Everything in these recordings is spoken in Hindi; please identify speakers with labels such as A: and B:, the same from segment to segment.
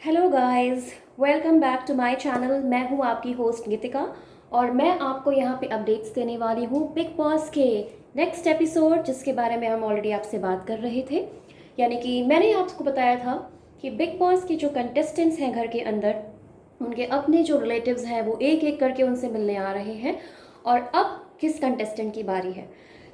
A: Hello guys, welcome back to my channel. मैं हूं आपकी होस्ट गीतिका और मैं आपको यहां पे अपडेट्स देने वाली हूं बिग बॉस के नेक्स्ट एपिसोड, जिसके बारे में हम ऑलरेडी आपसे बात कर रहे थे। यानी कि मैंने आपको बताया था कि बिग बॉस के जो कंटेस्टेंट्स हैं घर के अंदर, उनके अपने जो रिलेटिव्स हैं वो एक एक करके उनसे मिलने आ रहे हैं। और अब किस कंटेस्टेंट की बारी है,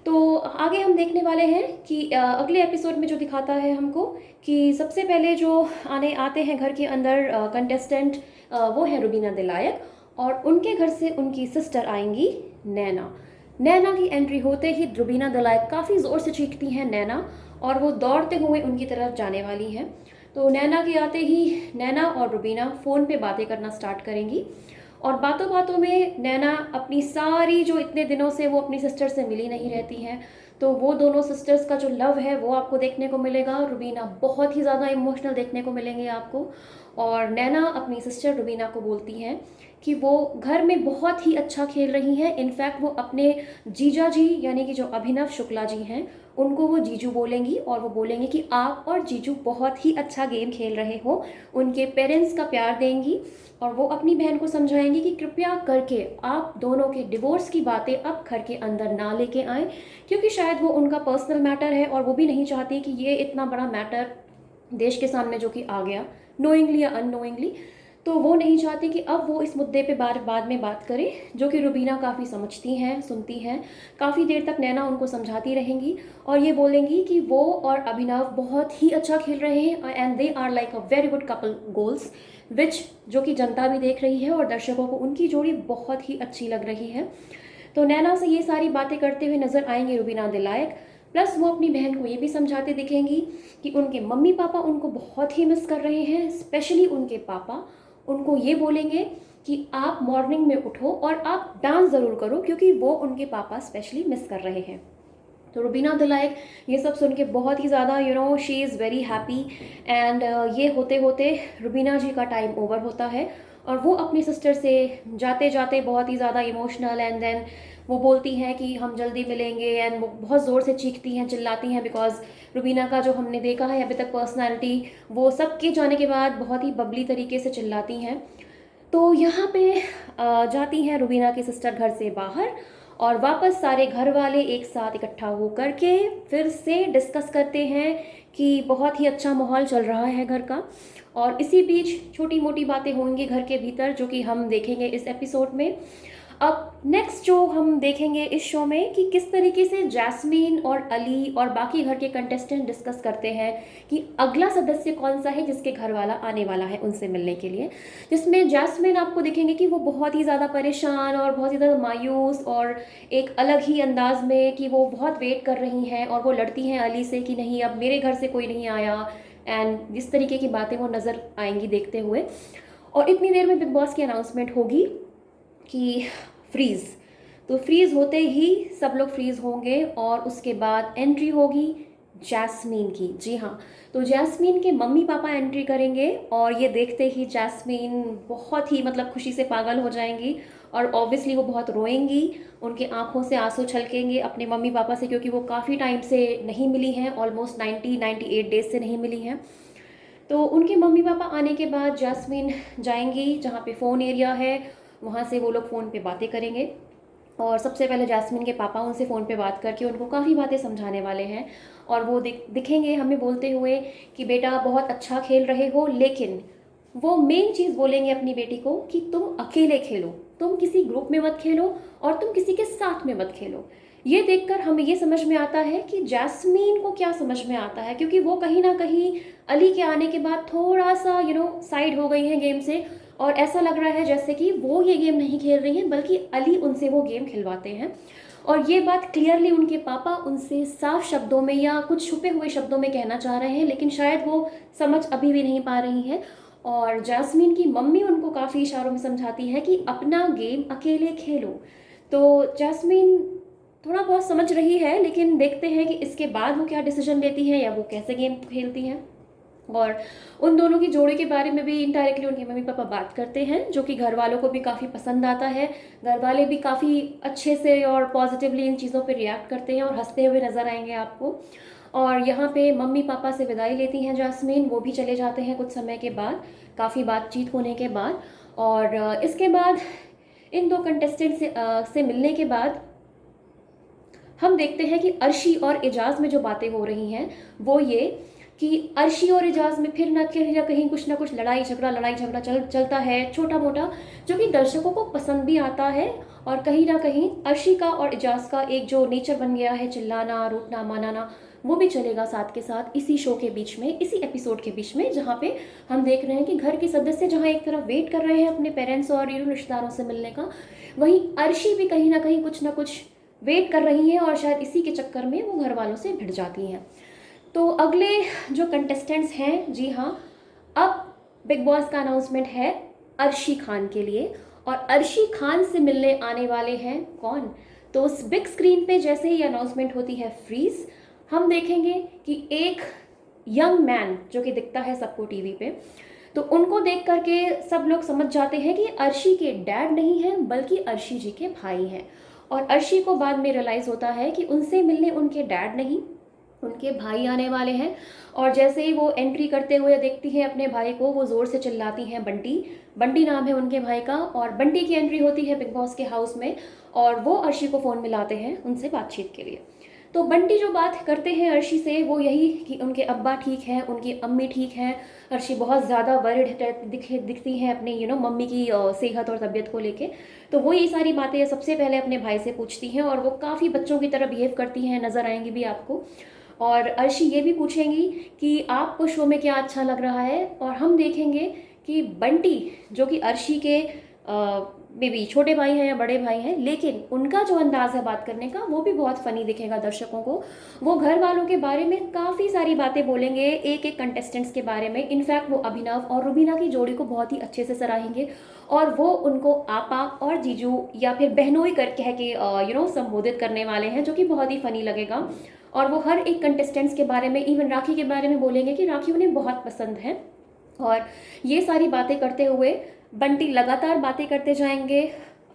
A: तो आगे हम देखने वाले हैं कि अगले एपिसोड में जो दिखाता है हमको कि सबसे पहले जो आने आते हैं घर के अंदर कंटेस्टेंट, वो है रुबीना दिलायक। और उनके घर से उनकी सिस्टर आएंगी, नैना। नैना की एंट्री होते ही रुबीना दिलायक काफ़ी ज़ोर से चीखती हैं नैना, और वो दौड़ते हुए उनकी तरफ जाने वाली हैं। तो नैना के आते ही नैना और रुबीना फ़ोन पे बातें करना स्टार्ट करेंगी। और बातों बातों में नैना अपनी सारी, जो इतने दिनों से वो अपनी सिस्टर से मिली नहीं रहती हैं, तो वो दोनों सिस्टर्स का जो लव है वो आपको देखने को मिलेगा। रुबीना बहुत ही ज़्यादा इमोशनल देखने को मिलेंगे आपको। और नैना अपनी सिस्टर रुबीना को बोलती हैं कि वो घर में बहुत ही अच्छा खेल रही हैं। इनफैक्ट वो अपने जीजा जी यानी कि जो अभिनव शुक्ला जी हैं, उनको वो जीजू बोलेंगी और वो बोलेंगी कि आप और जीजू बहुत ही अच्छा गेम खेल रहे हो। उनके पेरेंट्स का प्यार देंगी और वो अपनी बहन को समझाएंगी कि कृपया करके आप दोनों के डिवोर्स की बातें अब घर के अंदर ना लेके आएँ, क्योंकि शायद वो उनका पर्सनल मैटर है और वो भी नहीं चाहती कि ये इतना बड़ा मैटर देश के सामने जो कि आ गया, नोइंगली या अननोइंगली, तो वो नहीं चाहती कि अब वो इस मुद्दे पे बाद में बात करें, जो कि रुबीना काफ़ी समझती हैं, सुनती हैं। काफ़ी देर तक नैना उनको समझाती रहेंगी और ये बोलेंगी कि वो और अभिनव बहुत ही अच्छा खेल रहे हैं and they are like a very good couple goals, which जो कि जनता भी देख रही है और दर्शकों को उनकी जोड़ी बहुत ही अच्छी लग रही है। तो नैना से ये सारी बातें करते हुए नजर आएंगे रुबीना दिलायक। प्लस वो अपनी बहन को ये भी समझाते दिखेंगी कि उनके मम्मी पापा उनको बहुत ही मिस कर रहे हैं, स्पेशली उनके पापा। उनको ये बोलेंगे कि आप मॉर्निंग में उठो और आप डांस ज़रूर करो, क्योंकि वो उनके पापा स्पेशली मिस कर रहे हैं। तो रुबीना दिलायक ये सब सुन के बहुत ही ज़्यादा she is very happy. And ये होते होते रुबीना जी का टाइम ओवर होता है और वो अपनी सिस्टर से जाते जाते बहुत ही ज़्यादा इमोशनल, एंड देन वो बोलती हैं कि हम जल्दी मिलेंगे। एंड वो बहुत ज़ोर से चीखती हैं, चिल्लाती हैं, बिकॉज रुबीना का जो हमने देखा है अभी तक पर्सनैलिटी, वो सबके जाने के बाद बहुत ही बबली तरीके से चिल्लाती हैं। तो यहाँ पे जाती हैं रुबीना की सिस्टर घर से बाहर और वापस सारे घर वाले एक साथ इकट्ठा हो करके फिर से डिस्कस करते हैं कि बहुत ही अच्छा माहौल चल रहा है घर का। और इसी बीच छोटी मोटी बातें होंगी घर के भीतर, जो कि हम देखेंगे इस एपिसोड में। अब नेक्स्ट जो हम देखेंगे इस शो में कि किस तरीके से जैस्मीन और अली और बाकी घर के कंटेस्टेंट डिस्कस करते हैं कि अगला सदस्य कौन सा है जिसके घर वाला आने वाला है उनसे मिलने के लिए। जिसमें जैस्मीन आपको दिखेंगे कि वो बहुत ही ज़्यादा परेशान और बहुत ही ज़्यादा मायूस और एक अलग ही अंदाज में कि वो बहुत वेट कर रही हैं और वो लड़ती हैं अली से कि नहीं, अब मेरे घर से कोई नहीं आया। एंड इस तरीके की बातें वो नज़र आएंगी देखते हुए। और इतनी देर में बिग बॉस की अनाउंसमेंट होगी कि फ्रीज़। तो फ्रीज़ होते ही सब लोग फ्रीज़ होंगे और उसके बाद एंट्री होगी जैस्मीन की। जी हाँ, तो जैस्मीन के मम्मी पापा एंट्री करेंगे और ये देखते ही जैस्मीन बहुत ही खुशी से पागल हो जाएंगी और ऑब्वियसली वो बहुत रोएंगी। उनके आंखों से आंसू छलकेंगे अपने मम्मी पापा से, क्योंकि वो काफ़ी टाइम से नहीं मिली हैं, ऑलमोस्ट 98 डेज से नहीं मिली हैं। तो उनके मम्मी पापा आने के बाद जैस्मीन जाएंगी जहाँ पे फ़ोन एरिया है, वहाँ से वो लोग फ़ोन पे बातें करेंगे। और सबसे पहले जैस्मीन के पापा उनसे फ़ोन पे बात करके उनको काफ़ी बातें समझाने वाले हैं। और वो दिखेंगे हमें बोलते हुए कि बेटा बहुत अच्छा खेल रहे हो, लेकिन वो मेन चीज़ बोलेंगे अपनी बेटी को कि तुम अकेले खेलो, तुम किसी ग्रुप में मत खेलो और तुम किसी के साथ में मत खेलो। ये देखकर हमें ये समझ में आता है कि जैस्मीन को क्या समझ में आता है, क्योंकि वो कहीं ना कहीं अली के आने के बाद थोड़ा सा साइड हो गई हैं गेम से। और ऐसा लग रहा है जैसे कि वो ये गेम नहीं खेल रही हैं, बल्कि अली उनसे वो गेम खिलवाते हैं। और ये बात क्लियरली उनके पापा उनसे साफ शब्दों में या कुछ छुपे हुए शब्दों में कहना चाह रहे हैं, लेकिन शायद वो समझ अभी भी नहीं पा रही हैं। और जैस्मीन की मम्मी उनको काफ़ी इशारों में समझाती है कि अपना गेम अकेले खेलो। तो जैस्मीन थोड़ा बहुत समझ रही है, लेकिन देखते हैं कि इसके बाद वो क्या डिसीजन लेती है या वो कैसे गेम खेलती हैं। और उन दोनों की जोड़ी के बारे में भी इनडायरेक्टली उनके मम्मी पापा बात करते हैं, जो कि घर वालों को भी काफ़ी पसंद आता है। घर वाले भी काफ़ी अच्छे से और पॉजिटिवली इन चीज़ों पे रिएक्ट करते हैं और हंसते हुए नज़र आएंगे आपको। और यहाँ पे मम्मी पापा से विदाई लेती हैं जास्मीन, वो भी चले जाते हैं कुछ समय के बाद, काफ़ी बातचीत होने के बाद। और इसके बाद इन दो कंटेस्टेंट से मिलने के बाद हम देखते हैं कि अर्शी और एजाज में जो बातें हो रही हैं वो ये कि अर्शी और एजाज में फिर ना कहीं कुछ ना कुछ लड़ाई झगड़ा चलता है छोटा मोटा, जो कि दर्शकों को पसंद भी आता है। और कहीं ना कहीं अर्शी का और एजाज का एक जो नेचर बन गया है, चिल्लाना रूठना मनाना, वो भी चलेगा साथ के साथ इसी शो के बीच में, इसी एपिसोड के बीच में, जहाँ पे हम देख रहे हैं कि घर के सदस्य जहाँ एक तरफ वेट कर रहे हैं अपने पेरेंट्स और रिश्तेदारों से मिलने का, वहीं अर्शी भी कहीं ना कुछ वेट कर रही हैं और शायद इसी के चक्कर में वो घर वालों से भिड़ जाती हैं। तो अगले जो कंटेस्टेंट्स हैं, जी हाँ, अब बिग बॉस का अनाउंसमेंट है अर्शी खान के लिए, और अर्शी खान से मिलने आने वाले हैं कौन? तो उस बिग स्क्रीन पे जैसे ही अनाउंसमेंट होती है फ्रीज, हम देखेंगे कि एक यंग मैन जो कि दिखता है सबको टीवी पे, तो उनको देख करके सब लोग समझ जाते हैं कि अर्शी के डैड नहीं हैं बल्कि अर्शी जी के भाई हैं। और अर्शी को बाद में रियलाइज़ होता है कि उनसे मिलने उनके डैड नहीं, उनके भाई आने वाले हैं। और जैसे ही वो एंट्री करते हुए देखती हैं अपने भाई को, वो ज़ोर से चिल्लाती हैं बंटी, बंटी नाम है उनके भाई का। और बंटी की एंट्री होती है बिग बॉस के हाउस में और वो अर्शी को फ़ोन मिलाते हैं उनसे बातचीत के लिए। तो बंटी जो बात करते हैं अर्शी से वो यही कि उनके अब्बा ठीक हैं, उनकी अम्मी ठीक हैं। अर्शी बहुत ज़्यादा वरिड दिखती हैं अपनी मम्मी की सेहत और तबीयत को लेके। तो वो ये सारी बातें सबसे पहले अपने भाई से पूछती हैं और वो काफ़ी बच्चों की तरह बिहेव करती हैं, नज़र आएंगी भी आपको। और अर्शी ये भी पूछेंगी कि आपको शो में क्या अच्छा लग रहा है, और हम देखेंगे कि बंटी जो कि अर्शी के बेबी छोटे भाई हैं या बड़े भाई हैं, लेकिन उनका जो अंदाज़ है बात करने का वो भी बहुत फ़नी दिखेगा दर्शकों को। वो घर वालों के बारे में काफ़ी सारी बातें बोलेंगे, एक एक कंटेस्टेंट्स के बारे में। इनफैक्ट वो अभिनव और रुबीना की जोड़ी को बहुत ही अच्छे से सराहेंगे और वो उनको आपा और जीजू या फिर बहनोई कर कह के संबोधित करने वाले हैं, जो कि बहुत ही फ़नी लगेगा। और वो हर एक कंटेस्टेंट्स के बारे में, इवन राखी के बारे में बोलेंगे कि राखी उन्हें बहुत पसंद है। और ये सारी बातें करते हुए बंटी लगातार बातें करते जाएंगे।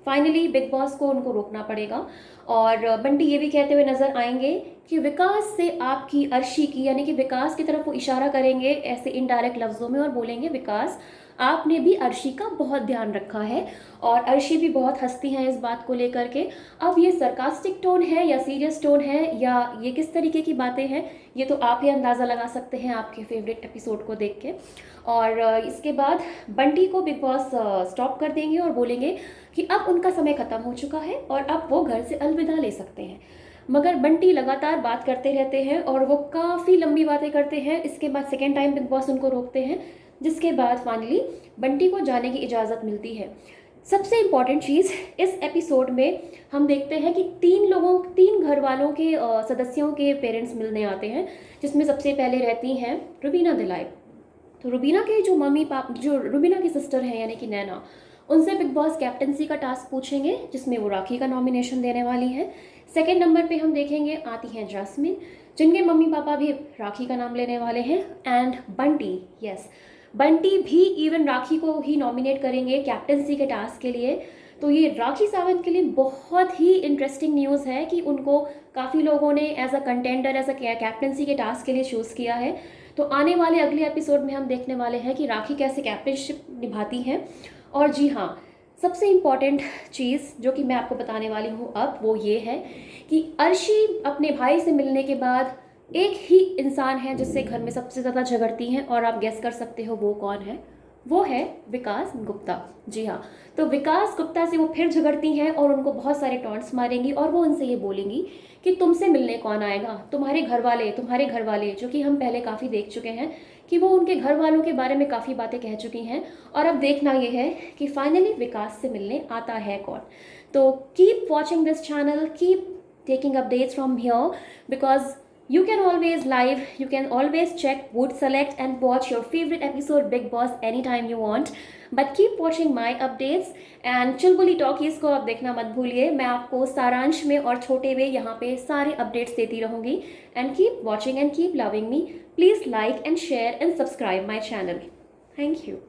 A: फाइनली बिग बॉस को उनको रोकना पड़ेगा और बंटी ये भी कहते हुए नजर आएंगे कि विकास से आपकी अर्शी की, यानी कि विकास की तरफ वो इशारा करेंगे ऐसे इनडायरेक्ट लफ्जों में और बोलेंगे विकास आपने भी अर्शी का बहुत ध्यान रखा है। और अर्शी भी बहुत हंसती हैं इस बात को लेकर के। अब ये सरकास्टिक टोन है या सीरियस टोन है या ये किस तरीके की बातें हैं, ये तो आप ही अंदाज़ा लगा सकते हैं आपके फेवरेट एपिसोड को देख के। और इसके बाद बंटी को बिग बॉस स्टॉप कर देंगे और बोलेंगे कि अब उनका समय ख़त्म हो चुका है और अब वो घर से अलविदा ले सकते हैं। मगर बंटी लगातार बात करते रहते हैं और वो काफ़ी लंबी बातें करते हैं। इसके बाद सेकेंड टाइम बिग बॉस उनको रोकते हैं, जिसके बाद फाइनली बंटी को जाने की इजाज़त मिलती है। सबसे इम्पॉर्टेंट चीज़ इस एपिसोड में हम देखते हैं कि तीन घर वालों के सदस्यों के पेरेंट्स मिलने आते हैं, जिसमें सबसे पहले रहती हैं रुबीना दिलाई। तो रुबीना के जो मम्मी पापा, जो रुबीना की सिस्टर हैं यानी कि नैना, उनसे बिग बॉस कैप्टनसी का टास्क पूछेंगे जिसमें वो राखी का नॉमिनेशन देने वाली हैं। सेकेंड नंबर पे हम देखेंगे आती हैं जास्मिन, जिनके मम्मी पापा भी राखी का नाम लेने वाले हैं। एंड बंटी, यस, बंटी भी इवन राखी को ही नॉमिनेट करेंगे कैप्टनसी के टास्क के लिए। तो ये राखी सावंत के लिए बहुत ही इंटरेस्टिंग न्यूज़ है कि उनको काफ़ी लोगों ने as a contender, as a captaincy के टास्क के लिए चूज़ किया है। तो आने वाले अगले एपिसोड में हम देखने वाले हैं कि राखी कैसे कैप्टनशिप निभाती हैं। और जी हाँ, सबसे इम्पॉर्टेंट चीज़ जो कि मैं आपको बताने वाली हूँ अब, वो ये है कि अर्शी अपने भाई से मिलने के बाद एक ही इंसान है जिससे घर में सबसे ज़्यादा झगड़ती हैं, और आप गेस कर सकते हो वो कौन है? वो है विकास गुप्ता। जी हाँ, तो विकास गुप्ता से वो फिर झगड़ती हैं और उनको बहुत सारे टॉन्ट्स मारेंगी और वो उनसे ये बोलेंगी कि तुमसे मिलने कौन आएगा, तुम्हारे घर वाले, जो कि हम पहले काफ़ी देख चुके हैं कि वो उनके घर वालों के बारे में काफ़ी बातें कह चुकी हैं। और अब देखना ये है कि फाइनली विकास से मिलने आता है कौन। तो keep watching this channel, keep taking updates from here, because you can always check Wood Select and watch your favorite episode Big Boss anytime you want, but keep watching my updates and Chulbuli talkies को आप देखना मत भूलिए। मैं आपको सारांश में और छोटे में यहाँ पे सारे अपडेट्स देती रहूँगी। and keep watching and keep loving me. Please like and share and subscribe my channel. Thank you.